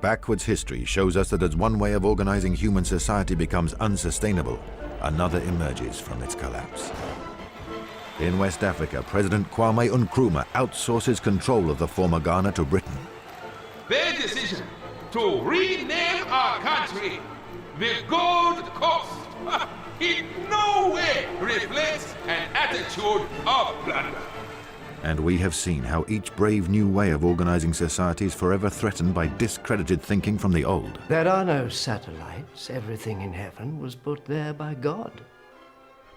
Backwards history shows us that as one way of organizing human society becomes unsustainable, another emerges from its collapse. In West Africa, President Kwame Nkrumah outsources control of the former Ghana to Britain. Their decision to rename our country the Gold Coast in no way reflects an attitude of plunder. And we have seen how each brave new way of organizing society is forever threatened by discredited thinking from the old. There are no satellites. Everything in heaven was put there by God.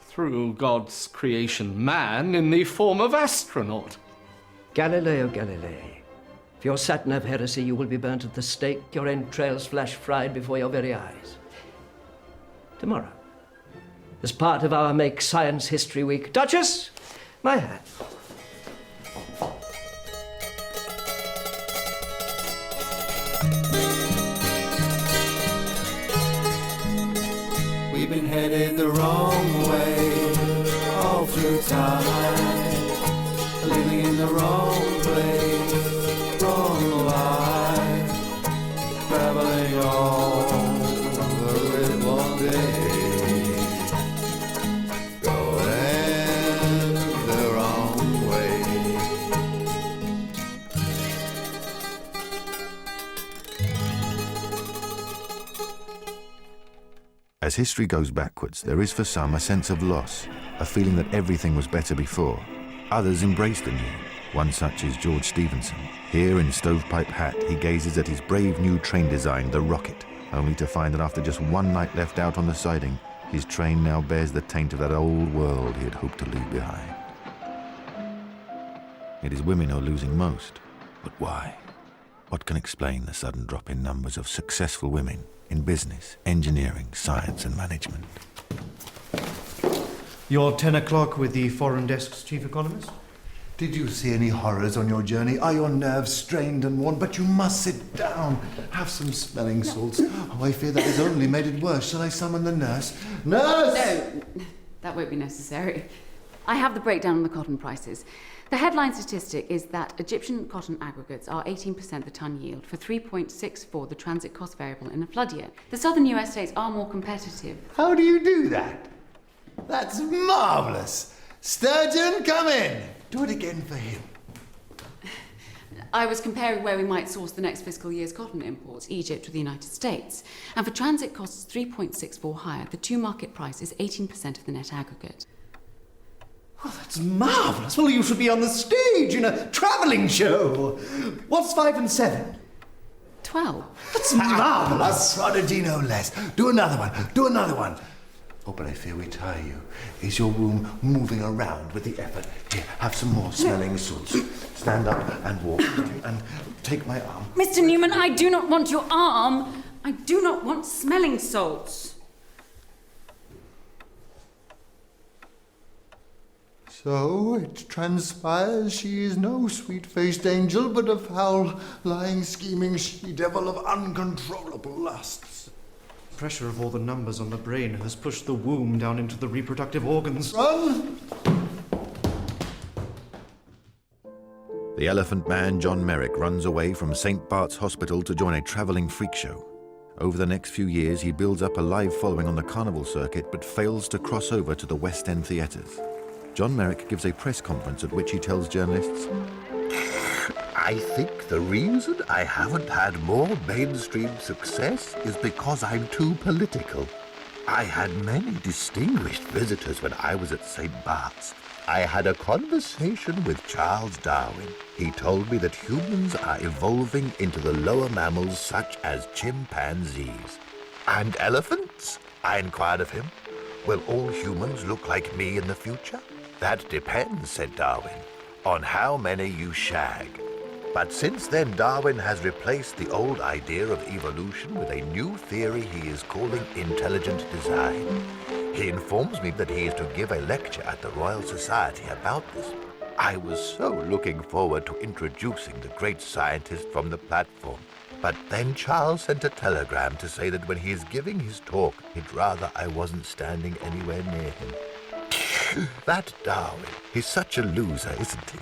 Through God's creation, man in the form of astronaut. Galileo Galilei, for your sat-nav heresy, you will be burnt at the stake, your entrails flash fried before your very eyes. Tomorrow, as part of our Make Science History Week. Duchess, my hat. We've been headed the wrong way all through time, living in the wrong place, wrong life, traveling over it one day, going the wrong way. As history goes backwards, there is for some a sense of loss, a feeling that everything was better before. Others embrace the new. One such is George Stephenson. Here in Stovepipe Hat, he gazes at his brave new train design, the Rocket, only to find that after just one night left out on the siding, his train now bears the taint of that old world he had hoped to leave behind. It is women who are losing most, but why? What can explain the sudden drop in numbers of successful women in business, engineering, science and management? Your 10 o'clock with the foreign desk's chief economist? Did you see any horrors on your journey? Are your nerves strained and worn? But you must sit down. Have some smelling salts. Oh, I fear that has only made it worse. Shall I summon the nurse? Nurse! No, that won't be necessary. I have the breakdown on the cotton prices. The headline statistic is that Egyptian cotton aggregates are 18% the ton yield for 3.64 the transit cost variable in a flood year. The southern US states are more competitive. How do you do that? That's marvellous. Sturgeon, come in. Do it again for him. I was comparing where we might source the next fiscal year's cotton imports, Egypt or the United States. And for transit costs 3.64 higher, the two-market price is 18% of the net aggregate. Oh, that's marvellous. Well, you should be on the stage in a travelling show. What's 5 and 7? 12. That's marvellous. A prodigy no less. Do another one. Do another one. Oh, but I fear we tire you. Is your room moving around with the effort? Here, have some more smelling salts. Stand up and walk. And take my arm. Mr. Newman, I do not want your arm. I do not want smelling salts. So it transpires she is no sweet-faced angel, but a foul, lying, scheming she-devil of uncontrollable lusts. The pressure of all the numbers on the brain has pushed the womb down into the reproductive organs. Run! The elephant man, John Merrick, runs away from St. Bart's Hospital to join a travelling freak show. Over the next few years, he builds up a live following on the carnival circuit, but fails to cross over to the West End theatres. John Merrick gives a press conference at which he tells journalists, I think the reason I haven't had more mainstream success is because I'm too political. I had many distinguished visitors when I was at St. Bart's. I had a conversation with Charles Darwin. He told me that humans are evolving into the lower mammals such as chimpanzees. And elephants? I inquired of him. Will all humans look like me in the future? That depends, said Darwin, on how many you shag. But since then, Darwin has replaced the old idea of evolution with a new theory he is calling intelligent design. He informs me that he is to give a lecture at the Royal Society about this. I was so looking forward to introducing the great scientist from the platform. But then Charles sent a telegram to say that when he is giving his talk, he'd rather I wasn't standing anywhere near him. That Darwin, he's such a loser, isn't he?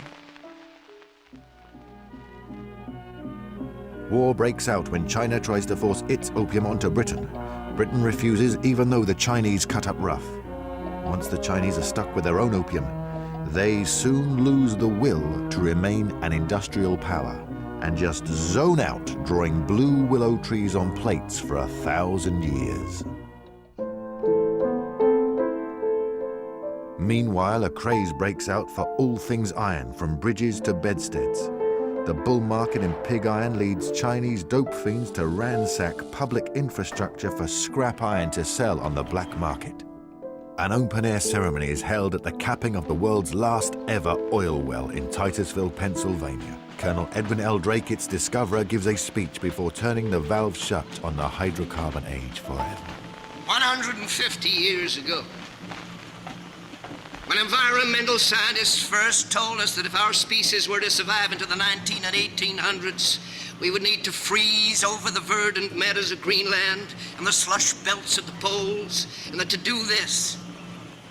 War breaks out when China tries to force its opium onto Britain. Britain refuses even though the Chinese cut up rough. Once the Chinese are stuck with their own opium, they soon lose the will to remain an industrial power and just zone out, drawing blue willow trees on plates for 1,000 years. Meanwhile, a craze breaks out for all things iron, from bridges to bedsteads. The bull market in pig iron leads Chinese dope fiends to ransack public infrastructure for scrap iron to sell on the black market. An open-air ceremony is held at the capping of the world's last ever oil well in Titusville, Pennsylvania. Colonel Edwin L. Drake, its discoverer, gives a speech before turning the valve shut on the hydrocarbon age forever. 150 years ago, when environmental scientists first told us that if our species were to survive into the 19 and 1800s, we would need to freeze over the verdant meadows of Greenland and the slush belts of the poles, and that to do this,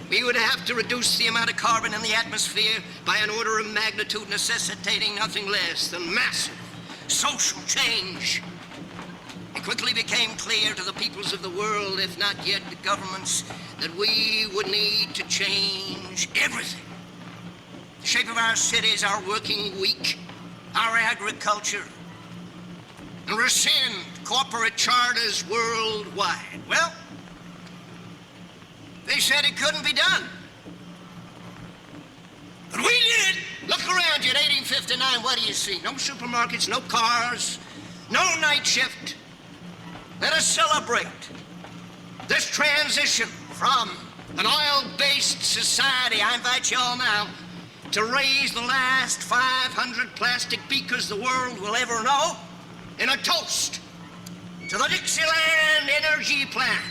we would have to reduce the amount of carbon in the atmosphere by an order of magnitude necessitating nothing less than massive social change. It quickly became clear to the peoples of the world, if not yet the governments, that we would need to change everything. The shape of our cities, our working week, our agriculture, and rescind corporate charters worldwide. Well, they said it couldn't be done. But we did it! Look around you at 1859, what do you see? No supermarkets, no cars, no night shift. Let us celebrate this transition from an oil-based society. I invite you all now to raise the last 500 plastic beakers the world will ever know in a toast to the Dixieland Energy Plant,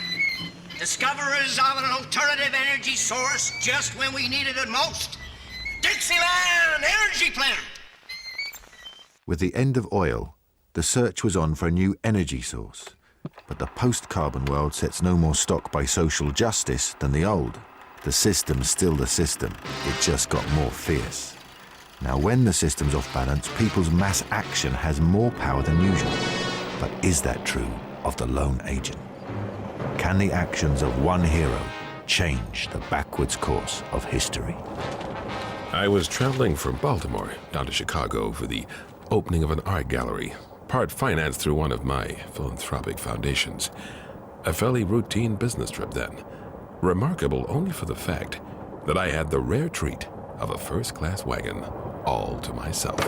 discoverers of an alternative energy source just when we needed it most. Dixieland Energy Plant! With the end of oil, the search was on for a new energy source. But the post-carbon world sets no more stock by social justice than the old. The system's still the system. It just got more fierce. Now, when the system's off balance, people's mass action has more power than usual. But is that true of the lone agent? Can the actions of one hero change the backwards course of history? I was traveling from Baltimore down to Chicago for the opening of an art gallery, part financed through one of my philanthropic foundations. A fairly routine business trip then, remarkable only for the fact that I had the rare treat of a first-class wagon all to myself.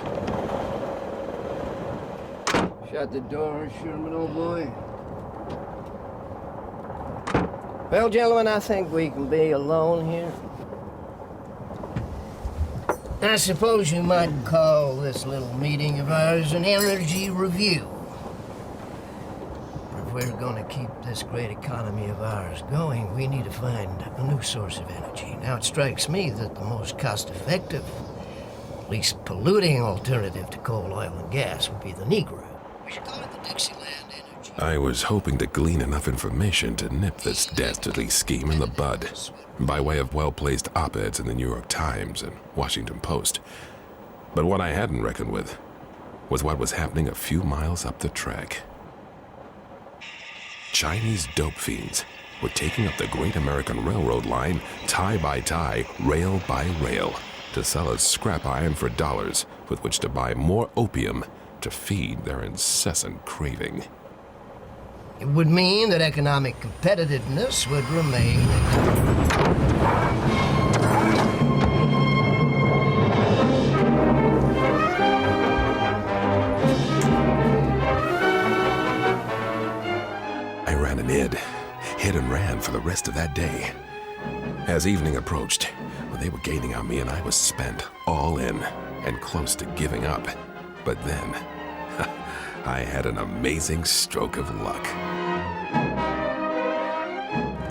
Shut the door, Sherman, old boy. Well, gentlemen, I think we can be alone here. I suppose you might call this little meeting of ours an energy review. If we're going to keep this great economy of ours going, we need to find a new source of energy. Now, it strikes me that the most cost-effective, least polluting alternative to coal, oil, and gas would be the Negro. We should call it the Dixieland Energy. I was hoping to glean enough information to nip this dastardly scheme in the bud, by way of well-placed op-eds in the New York Times and Washington Post. But what I hadn't reckoned with was what was happening a few miles up the track. Chinese dope fiends were taking up the Great American Railroad line tie by tie, rail by rail, to sell us scrap iron for dollars with which to buy more opium to feed their incessant craving. It would mean that economic competitiveness would remain. I ran and hid and ran for the rest of that day. As evening approached, they were gaining on me and I was spent, all in, and close to giving up. But then, I had an amazing stroke of luck.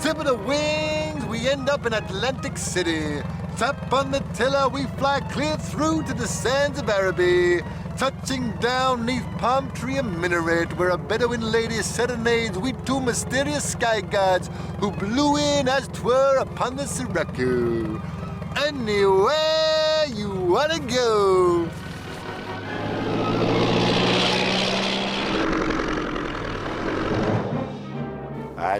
Tip of the wings, we end up in Atlantic City. Tap on the tiller, we fly clear through to the sands of Araby. Touching down neath palm tree and minaret, where a Bedouin lady serenades we two mysterious sky gods who blew in as 'twere upon the Sirocco. Anywhere you wanna go.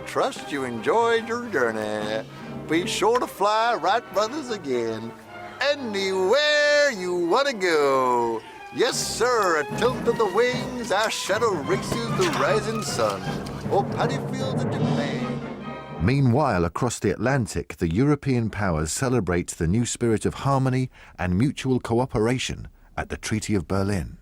trust you enjoyed your journey. Be sure to fly Wright Brothers again. Anywhere you want to go. Yes, sir, a tilt of the wings, our shadow races the rising sun. Or paddy fields of Japan. Meanwhile, across the Atlantic, the European powers celebrate the new spirit of harmony and mutual cooperation at the Treaty of Berlin.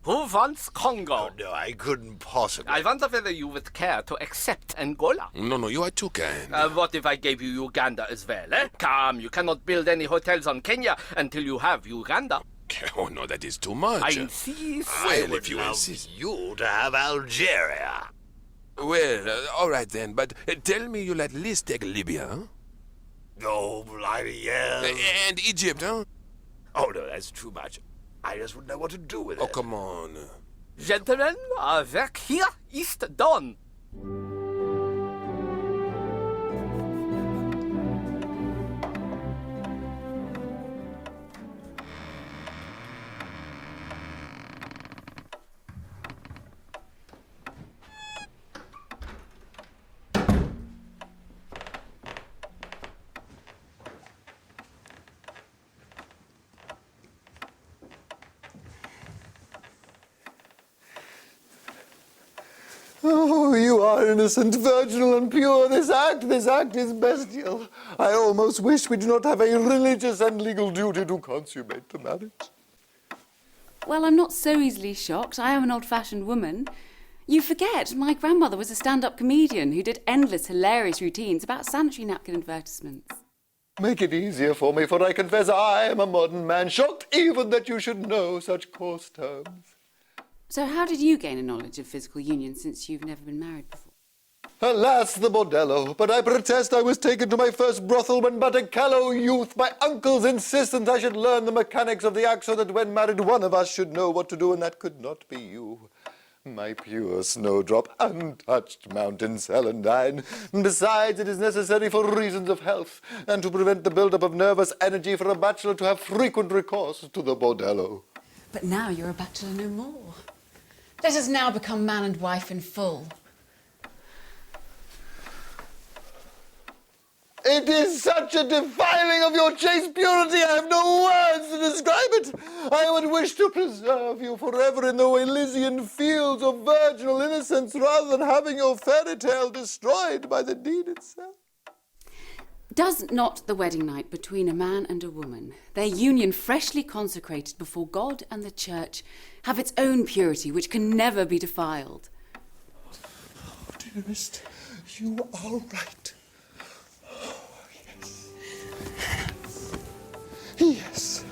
Who wants Congo? No, I couldn't possibly. I wonder whether you would care to accept Angola. No, you are too kind. What if I gave you Uganda as well, eh? Come, you cannot build any hotels on Kenya until you have Uganda. Oh, no, that is too much. I insist. Well, if you insist. You to have Algeria. Well, all right then, but tell me you'll at least take Libya, huh? Oh, bloody hell. And Egypt, huh? Oh, no, that's too much. I just wouldn't know what to do with it. Oh, come on. Gentlemen, our work here is done. Oh, you are innocent, virginal, and pure. This act is bestial. I almost wish we did not have a religious and legal duty to consummate the marriage. Well, I'm not so easily shocked. I am an old-fashioned woman. You forget, my grandmother was a stand-up comedian who did endless hilarious routines about sanitary napkin advertisements. Make it easier for me, for I confess I am a modern man, shocked even that you should know such coarse terms. So how did you gain a knowledge of physical union since you've never been married before? Alas, the bordello, but I protest I was taken to my first brothel when but a callow youth, my uncle's insistence I should learn the mechanics of the act so that when married one of us should know what to do, and that could not be you. My pure snowdrop, untouched mountain celandine. Besides, it is necessary for reasons of health, and to prevent the build-up of nervous energy for a bachelor to have frequent recourse to the bordello. But now you're a bachelor no more. Let us now become man and wife in full. It is such a defiling of your chaste purity, I have no words to describe it. I would wish to preserve you forever in the Elysian fields of virginal innocence rather than having your fairy tale destroyed by the deed itself. Does not the wedding night between a man and a woman, their union freshly consecrated before God and the Church, have its own purity which can never be defiled? Oh, dearest, you are right. Oh, yes. Yes.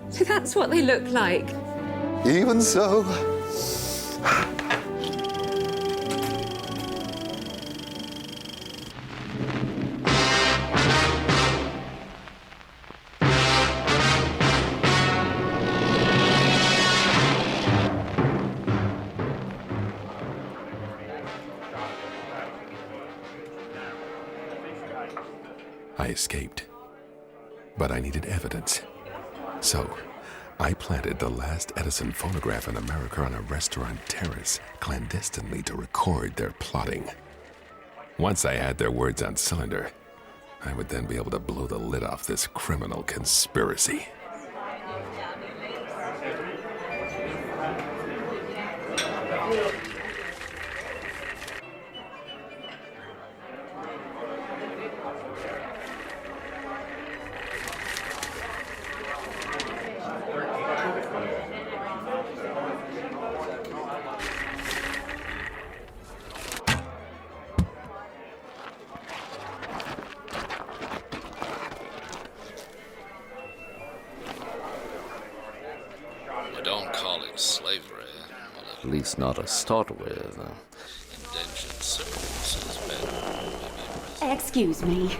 So that's what they look like. Even so. I escaped, but I needed evidence. So, I planted the last Edison phonograph in America on a restaurant terrace, clandestinely to record their plotting. Once I had their words on cylinder, I would then be able to blow the lid off this criminal conspiracy. You don't call it slavery. Well, At least not to start with. indentured servants is better. Excuse me.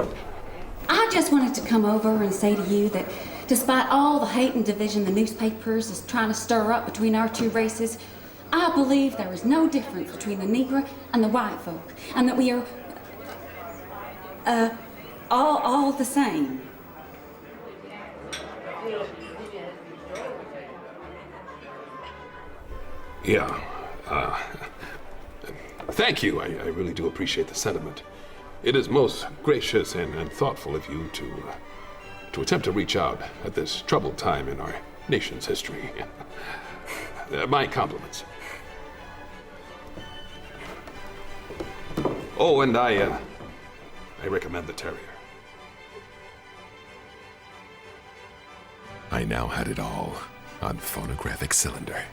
I just wanted to come over and say to you that despite all the hate and division the newspapers is trying to stir up between our two races, I believe there is no difference between the Negro and the white folk, and that we are all the same. Yeah. Thank you. I really do appreciate the sentiment. It is most gracious and thoughtful of you to attempt to reach out at this troubled time in our nation's history. My compliments. Oh, and I recommend the Terrier. I now had it all on phonographic cylinder.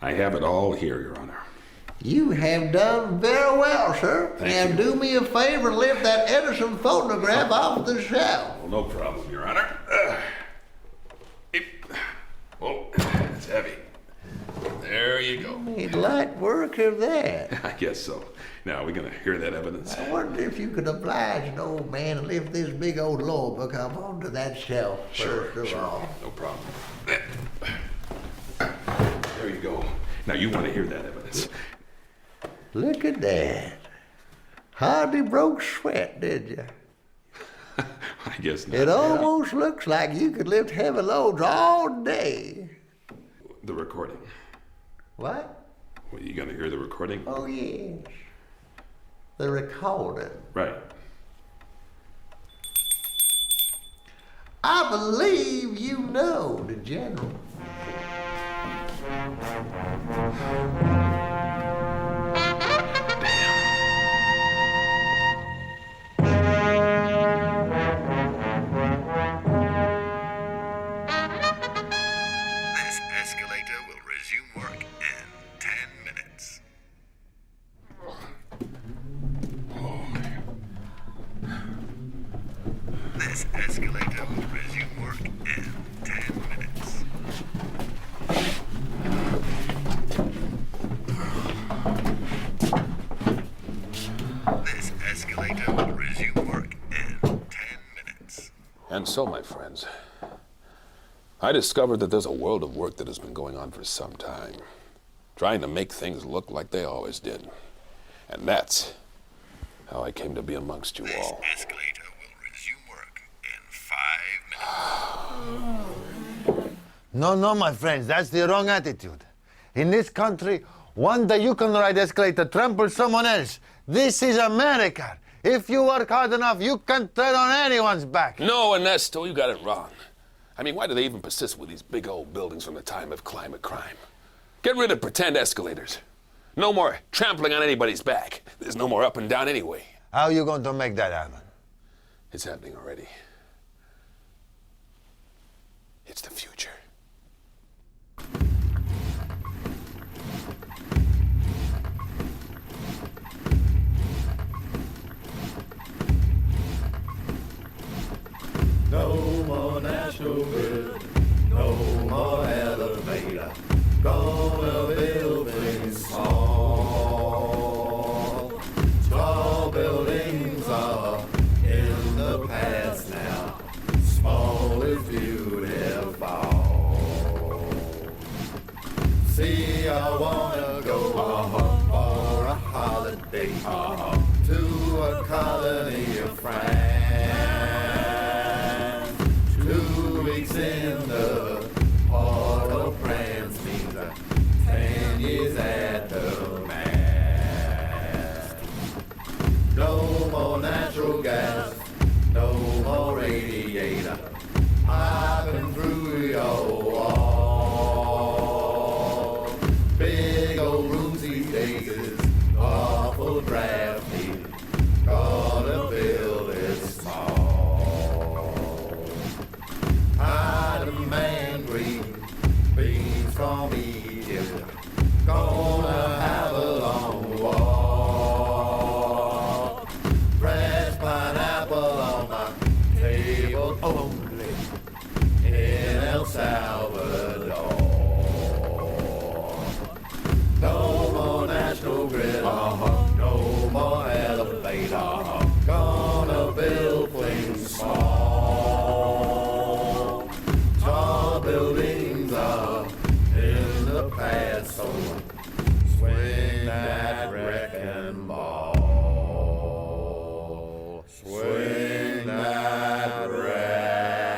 I have it all here, Your Honor. You have done very well, sir. Thank Do me a favor and lift that Edison phonograph off the shelf. Well, no problem, Your Honor. Oh, it's heavy. There you go. Need light work of that. I guess so. Now, we're going to hear that evidence. I wonder if you could oblige an old man and lift this big old law book up onto that shelf first of all. No problem. There you go. Now, you want to hear that evidence. Look at that. Hardly broke sweat, did you? I guess not. It almost looks like you could lift heavy loads all day. The recording. What? Well, you going to hear the recording? Oh, yes. The recording. Right. I believe you know the general. This escalator will resume work in 10 minutes. This escalator will resume work in 10 minutes. This escalator will resume work in 10 minutes. And so, my friends, I discovered that there's a world of work that has been going on for some time, trying to make things look like they always did. And that's how I came to be amongst you all. This escalator will resume work in 5 minutes. No, my friends, that's the wrong attitude. In this country, one day you can ride escalator, trample someone else. This is America. If you work hard enough, you can tread on anyone's back. No, Ernesto, you got it wrong. I mean, why do they even persist with these big old buildings from the time of climate crime? Get rid of pretend escalators. No more trampling on anybody's back. There's no more up and down anyway. How are you going to make that happen? It's happening already. It's the future. No more National Grid, no more elevator. Gonna build things small. Tall buildings are in the past now. Small is beautiful. See, I wanna go for a holiday to a colony of France. 2 weeks in the Port-au-Prince means 10 years at the mast. No more natural gas, no more radiator. I've been through your wall. Big old rooms these days is awful drafty. Gotta build it small. I demand green beans from Egypt. Gonna have a long walk. Fresh pineapple on my table only in El Salvador. No more National Grid, no more elevator. Gonna build things small. Tall buildings are in the past, so swing that wrecking ball. Swing that wrecking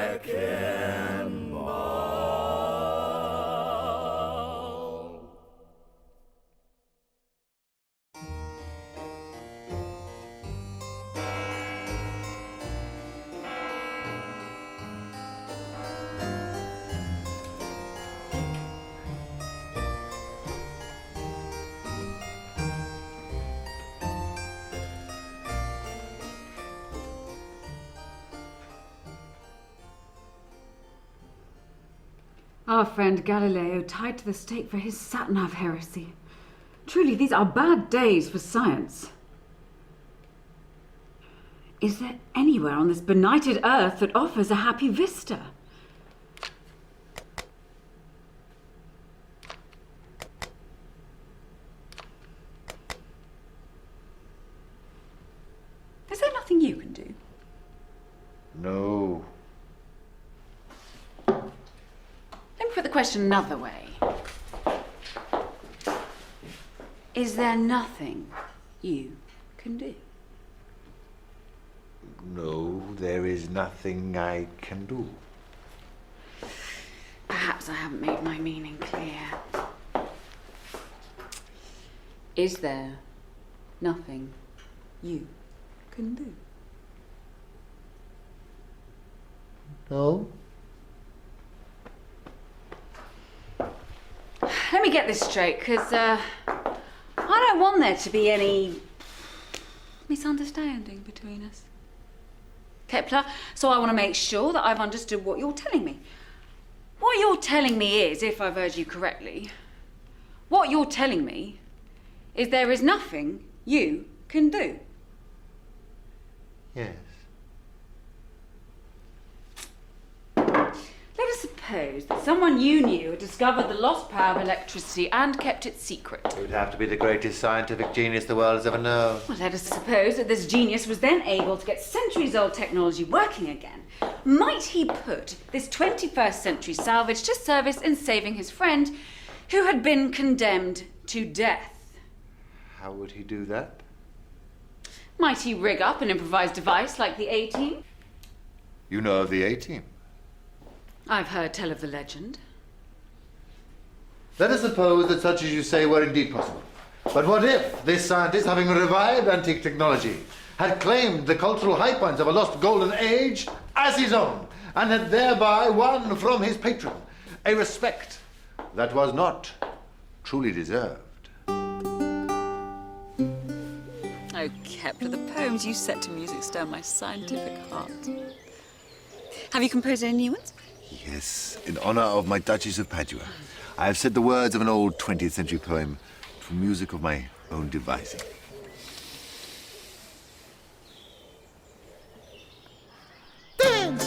Our friend Galileo tied to the stake for his sat-nav heresy. Truly, these are bad days for science. Is there anywhere on this benighted earth that offers a happy vista? Is there nothing you can do? No. Let me put the question another way. Is there nothing you can do? No, there is nothing I can do. Perhaps I haven't made my meaning clear. Is there nothing you can do? No? Let me get this straight, because I don't want there to be any misunderstanding between us. Kepler, so I want to make sure that I've understood what you're telling me. What you're telling me is, if I've heard you correctly, what you're telling me is there is nothing you can do. Yes. Let us suppose that someone you knew had discovered the lost power of electricity and kept it secret. It would have to be the greatest scientific genius the world has ever known. Well, let us suppose that this genius was then able to get centuries-old technology working again. Might he put this 21st century salvage to service in saving his friend, who had been condemned to death? How would he do that? Might he rig up an improvised device like the A-Team? You know of the A-Team. I've heard tell of the legend. Let us suppose that such as you say were indeed possible. But what if this scientist, having revived antique technology, had claimed the cultural high points of a lost golden age as his own, and had thereby won from his patron a respect that was not truly deserved? Oh, Kepler, the poems you set to music stir my scientific heart. Have you composed any new ones? Yes, in honor of my Duchess of Padua. I have said the words of an old 20th century poem to music of my own devising. Dance!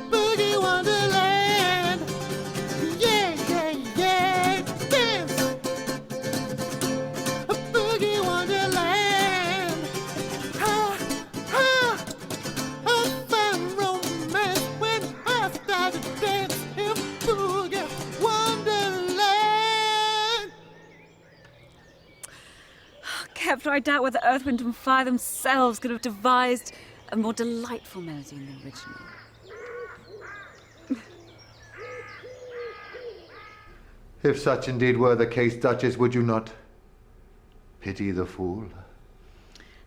Boogie Wonderland! Yeah, yeah, yeah! Dance! Boogie Wonderland! Ha, ha! I found romance when I started dancing in Boogie Wonderland! Kepler, I doubt whether Earth, Wind and Fire themselves could have devised a more delightful melody than the original. If such indeed were the case, Duchess, would you not pity the fool?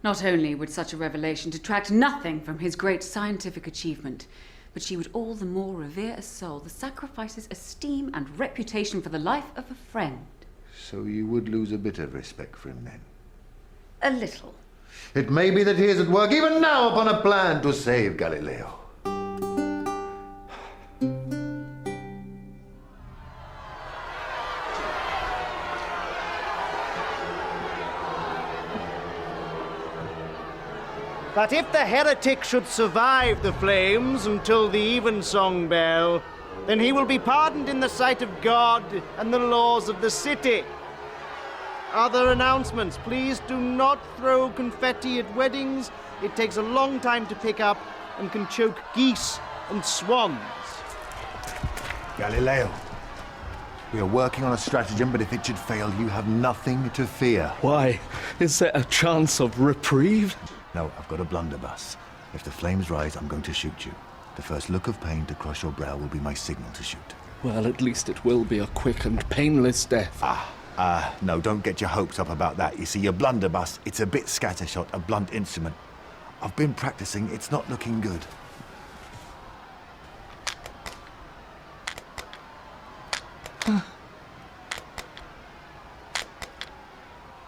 Not only would such a revelation detract nothing from his great scientific achievement, but she would all the more revere a soul that sacrifices esteem and reputation for the life of a friend. So you would lose a bit of respect for him then? A little. It may be that he is at work even now upon a plan to save Galileo. But if the heretic should survive the flames until the evensong bell, then he will be pardoned in the sight of God and the laws of the city. Other announcements. Please do not throw confetti at weddings. It takes a long time to pick up and can choke geese and swans. Galileo, we are working on a stratagem, but if it should fail, you have nothing to fear. Why? Is there a chance of reprieve? No, I've got a blunderbuss. If the flames rise, I'm going to shoot you. The first look of pain to cross your brow will be my signal to shoot. Well, at least it will be a quick and painless death. No, don't get your hopes up about that. You see, your blunderbuss, it's a bit scattershot, a blunt instrument. I've been practicing, it's not looking good.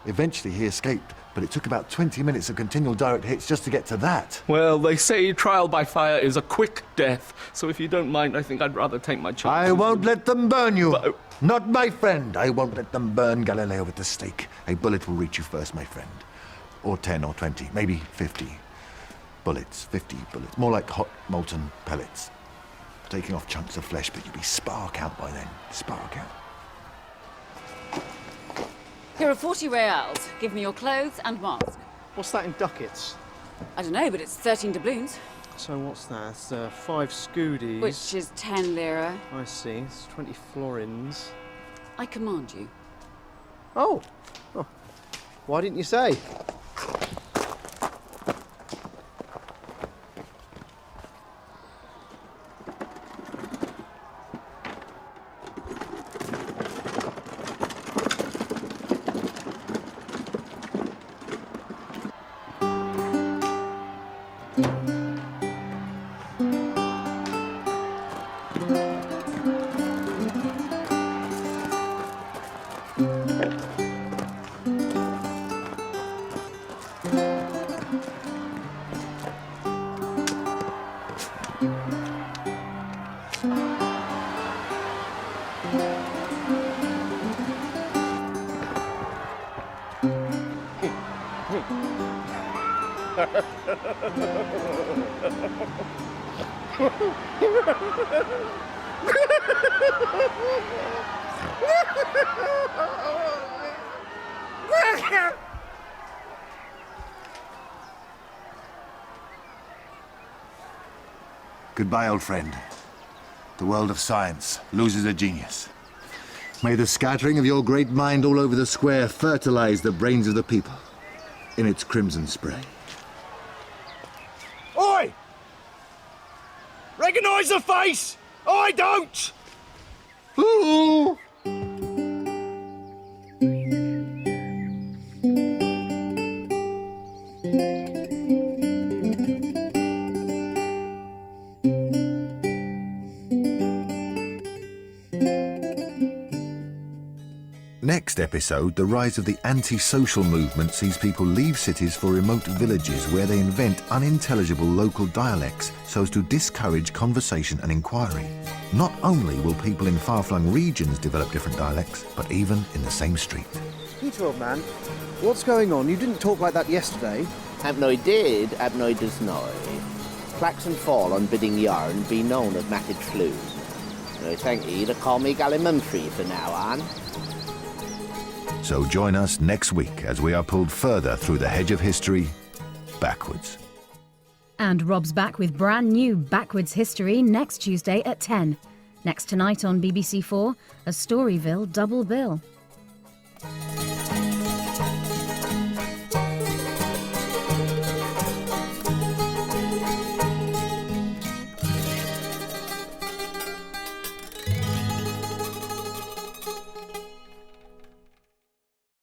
Eventually he escaped, But it took about 20 minutes of continual direct hits just to get to that. Well, they say trial by fire is a quick death, so if you don't mind, I think I'd rather take my chances. I won't let them burn you. Not my friend. I won't let them burn Galileo at the stake. A bullet will reach you first, my friend. Or 10 or 20, maybe 50 bullets. 50 bullets. More like hot, molten pellets. Taking off chunks of flesh, but you'll be spark out by then. Spark out. Here are 40 reals. Give me your clothes and mask. What's that in ducats? I don't know, but it's 13 doubloons. So what's that? It's 5 scoodies. Which is 10 lira. I see. It's 20 florins. I command you. Oh. Why didn't you say? Goodbye, old friend. The world of science loses a genius. May the scattering of your great mind all over the square fertilize the brains of the people in its crimson spray. Oi! Recognise the face? I don't! Ooh! Next episode, the rise of the anti-social movement sees people leave cities for remote villages where they invent unintelligible local dialects so as to discourage conversation and inquiry. Not only will people in far-flung regions develop different dialects, but even in the same street. Peter, old man, what's going on? You didn't talk like that yesterday. Abnoy did, Abnoy does not. Flax and fall on bidding yarn be known of matted flu. I thank ye to call me Gallimumfrey for now on. So join us next week as we are pulled further through the hedge of history, backwards. And Rob's back with brand new Backwards History next Tuesday at 10. Next tonight on BBC4, a Storyville double bill.